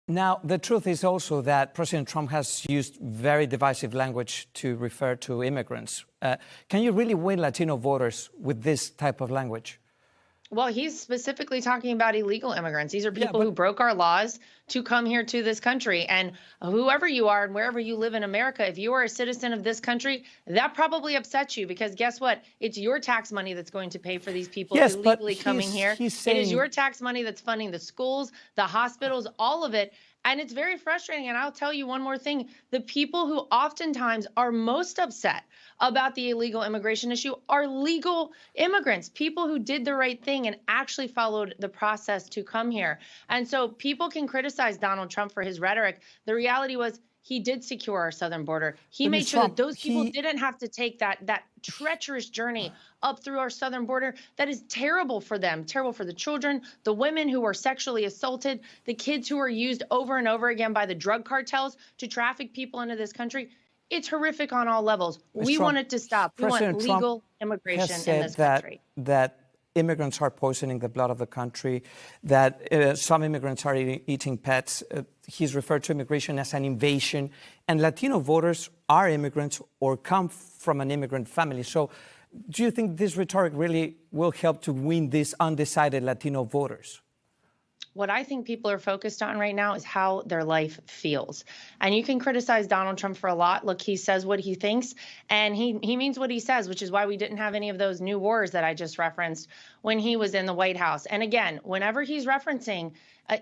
Now, the truth is also that President Trump has used very divisive language to refer to immigrants. Can you really win Latino voters with this type of language? Well, he's specifically talking about illegal immigrants. These are people who broke our laws to come here to this country. And whoever you are and wherever you live in America, if you are a citizen of this country, that probably upsets you because guess what? It's your tax money that's going to pay for these people illegally coming here. It is your tax money that's funding the schools, the hospitals, all of it. And it's very frustrating. And I'll tell you one more thing. The people who oftentimes are most upset about the illegal immigration issue are legal immigrants, people who did the right thing and actually followed the process to come here. And so people can criticize Donald Trump for his rhetoric. The reality was he did secure our southern border. He made sure that those people didn't have to take that treacherous journey up through our southern border. That is terrible for them, terrible for the children, the women who are sexually assaulted, the kids who are used over and over again by the drug cartels to traffic people into this country. It's horrific on all levels. We want it to stop. We want legal immigration in this country. That immigrants are poisoning the blood of the country, that some immigrants are eating pets. He's referred to immigration as an invasion. And Latino voters are immigrants or come from an immigrant family. So do you think this rhetoric really will help to win these undecided Latino voters? What I think people are focused on right now is how their life feels. And you can criticize Donald Trump for a lot. Look, he says what he thinks, and he means what he says, which is why we didn't have any of those new wars that I just referenced when he was in the White House. And again, whenever he's referencing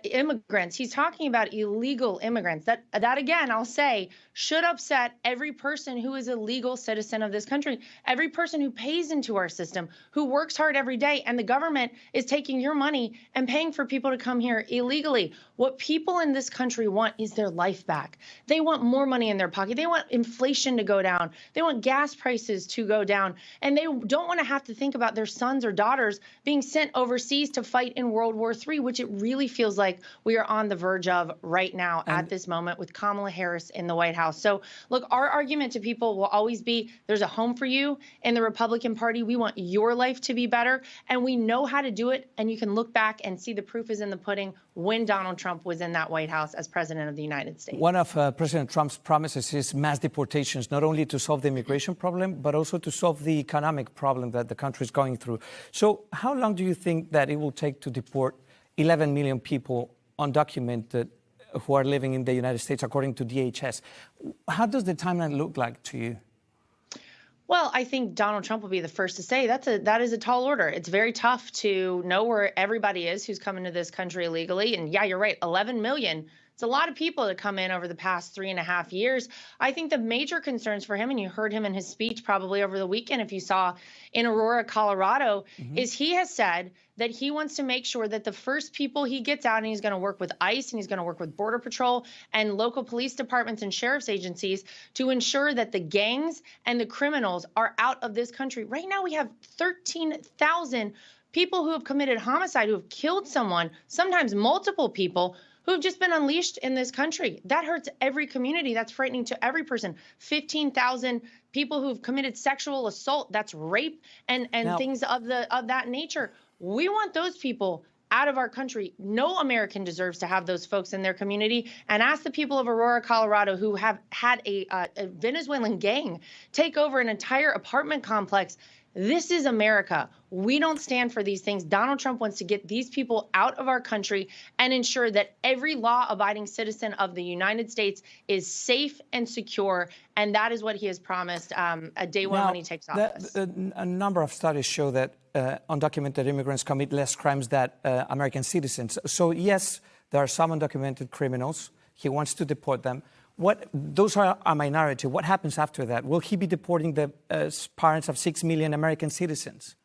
immigrants, he's talking about illegal immigrants. That again, I'll say, should upset every person who is a legal citizen of this country, every person who pays into our system, who works hard every day, and the government is taking your money and paying for people to come here illegally. What people in this country want is their life back. They want more money in their pocket. They want inflation to go down. They want gas prices to go down. And they don't want to have to think about their sons or daughters being sent overseas to fight in World War III, which it really feels like we are on the verge of right now at this moment with Kamala Harris in the White House. So look, our argument to people will always be there's a home for you in the Republican Party. We want your life to be better, and we know how to do it. And you can look back and see the proof is in the pudding when Donald Trump was in that White House as president of the United States. One of President Trump's promises is mass deportations, not only to solve the immigration problem, but also to solve the economic problem that the country is going through. So how long do you think that it will take to deport 11 million people undocumented who are living in the United States, according to DHS? How does the timeline look like to you? Well, I think Donald Trump will be the first to say that is a tall order. It's very tough to know where everybody is who's coming to this country illegally. And yeah, you're right, 11 million. It's a lot of people to come in over the past 3.5 years. I think the major concerns for him, and you heard him in his speech probably over the weekend if you saw in Aurora, Colorado, is he has said that he wants to make sure that the first people he gets out, and he's going to work with ICE and he's going to work with Border Patrol and local police departments and sheriff's agencies to ensure that the gangs and the criminals are out of this country. Right now we have 13,000 people who have committed homicide, who have killed someone, sometimes multiple people, who've just been unleashed in this country. That hurts every community. That's frightening to every person. 15,000 people who've committed sexual assault. That's rape and things of that nature. We want those people out of our country. No American deserves to have those folks in their community. And ask the people of Aurora, Colorado, who have had a Venezuelan gang take over an entire apartment complex. This is America. We don't stand for these things. Donald Trump wants to get these people out of our country and ensure that every law-abiding citizen of the United States is safe and secure. And that is what he has promised a day one when he takes office. A number of studies show that undocumented immigrants commit less crimes than American citizens. So yes, there are some undocumented criminals. He wants to deport them. Those are a minority. What happens after that? Will he be deporting the parents of 6 million American citizens?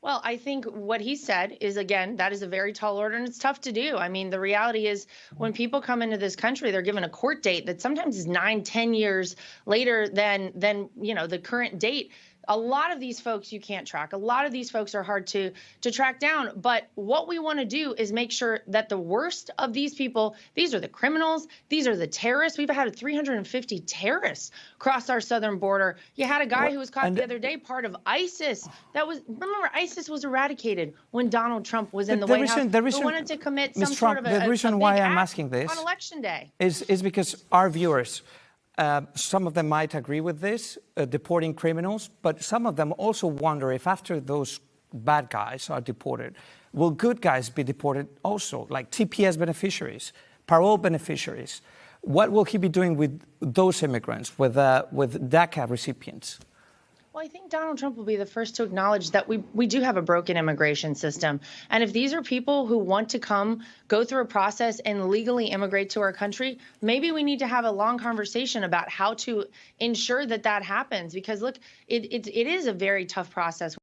Well, I think what he said is, again, that is a very tall order, and it's tough to do. I mean, the reality is when people come into this country, they're given a court date that sometimes is 9, 10 years later than the current date A lot of these folks you can't track. A lot of these folks are hard to track down. But what we want to do is make sure that the worst of these people, these are the criminals, these are the terrorists. We've had 350 terrorists cross our southern border. You had a guy who was caught the other day, part of ISIS. Remember, ISIS was eradicated when Donald Trump was in the White House. Who wanted to commit some sort of the reason why I'm asking this on election day is because our viewers, some of them might agree with this, deporting criminals, but some of them also wonder if after those bad guys are deported, will good guys be deported also, like TPS beneficiaries, parole beneficiaries? What will he be doing with those immigrants, with DACA recipients? Well, I think Donald Trump will be the first to acknowledge that we do have a broken immigration system. And if these are people who want to go through a process and legally immigrate to our country, maybe we need to have a long conversation about how to ensure that that happens. Because, look, it is a very tough process.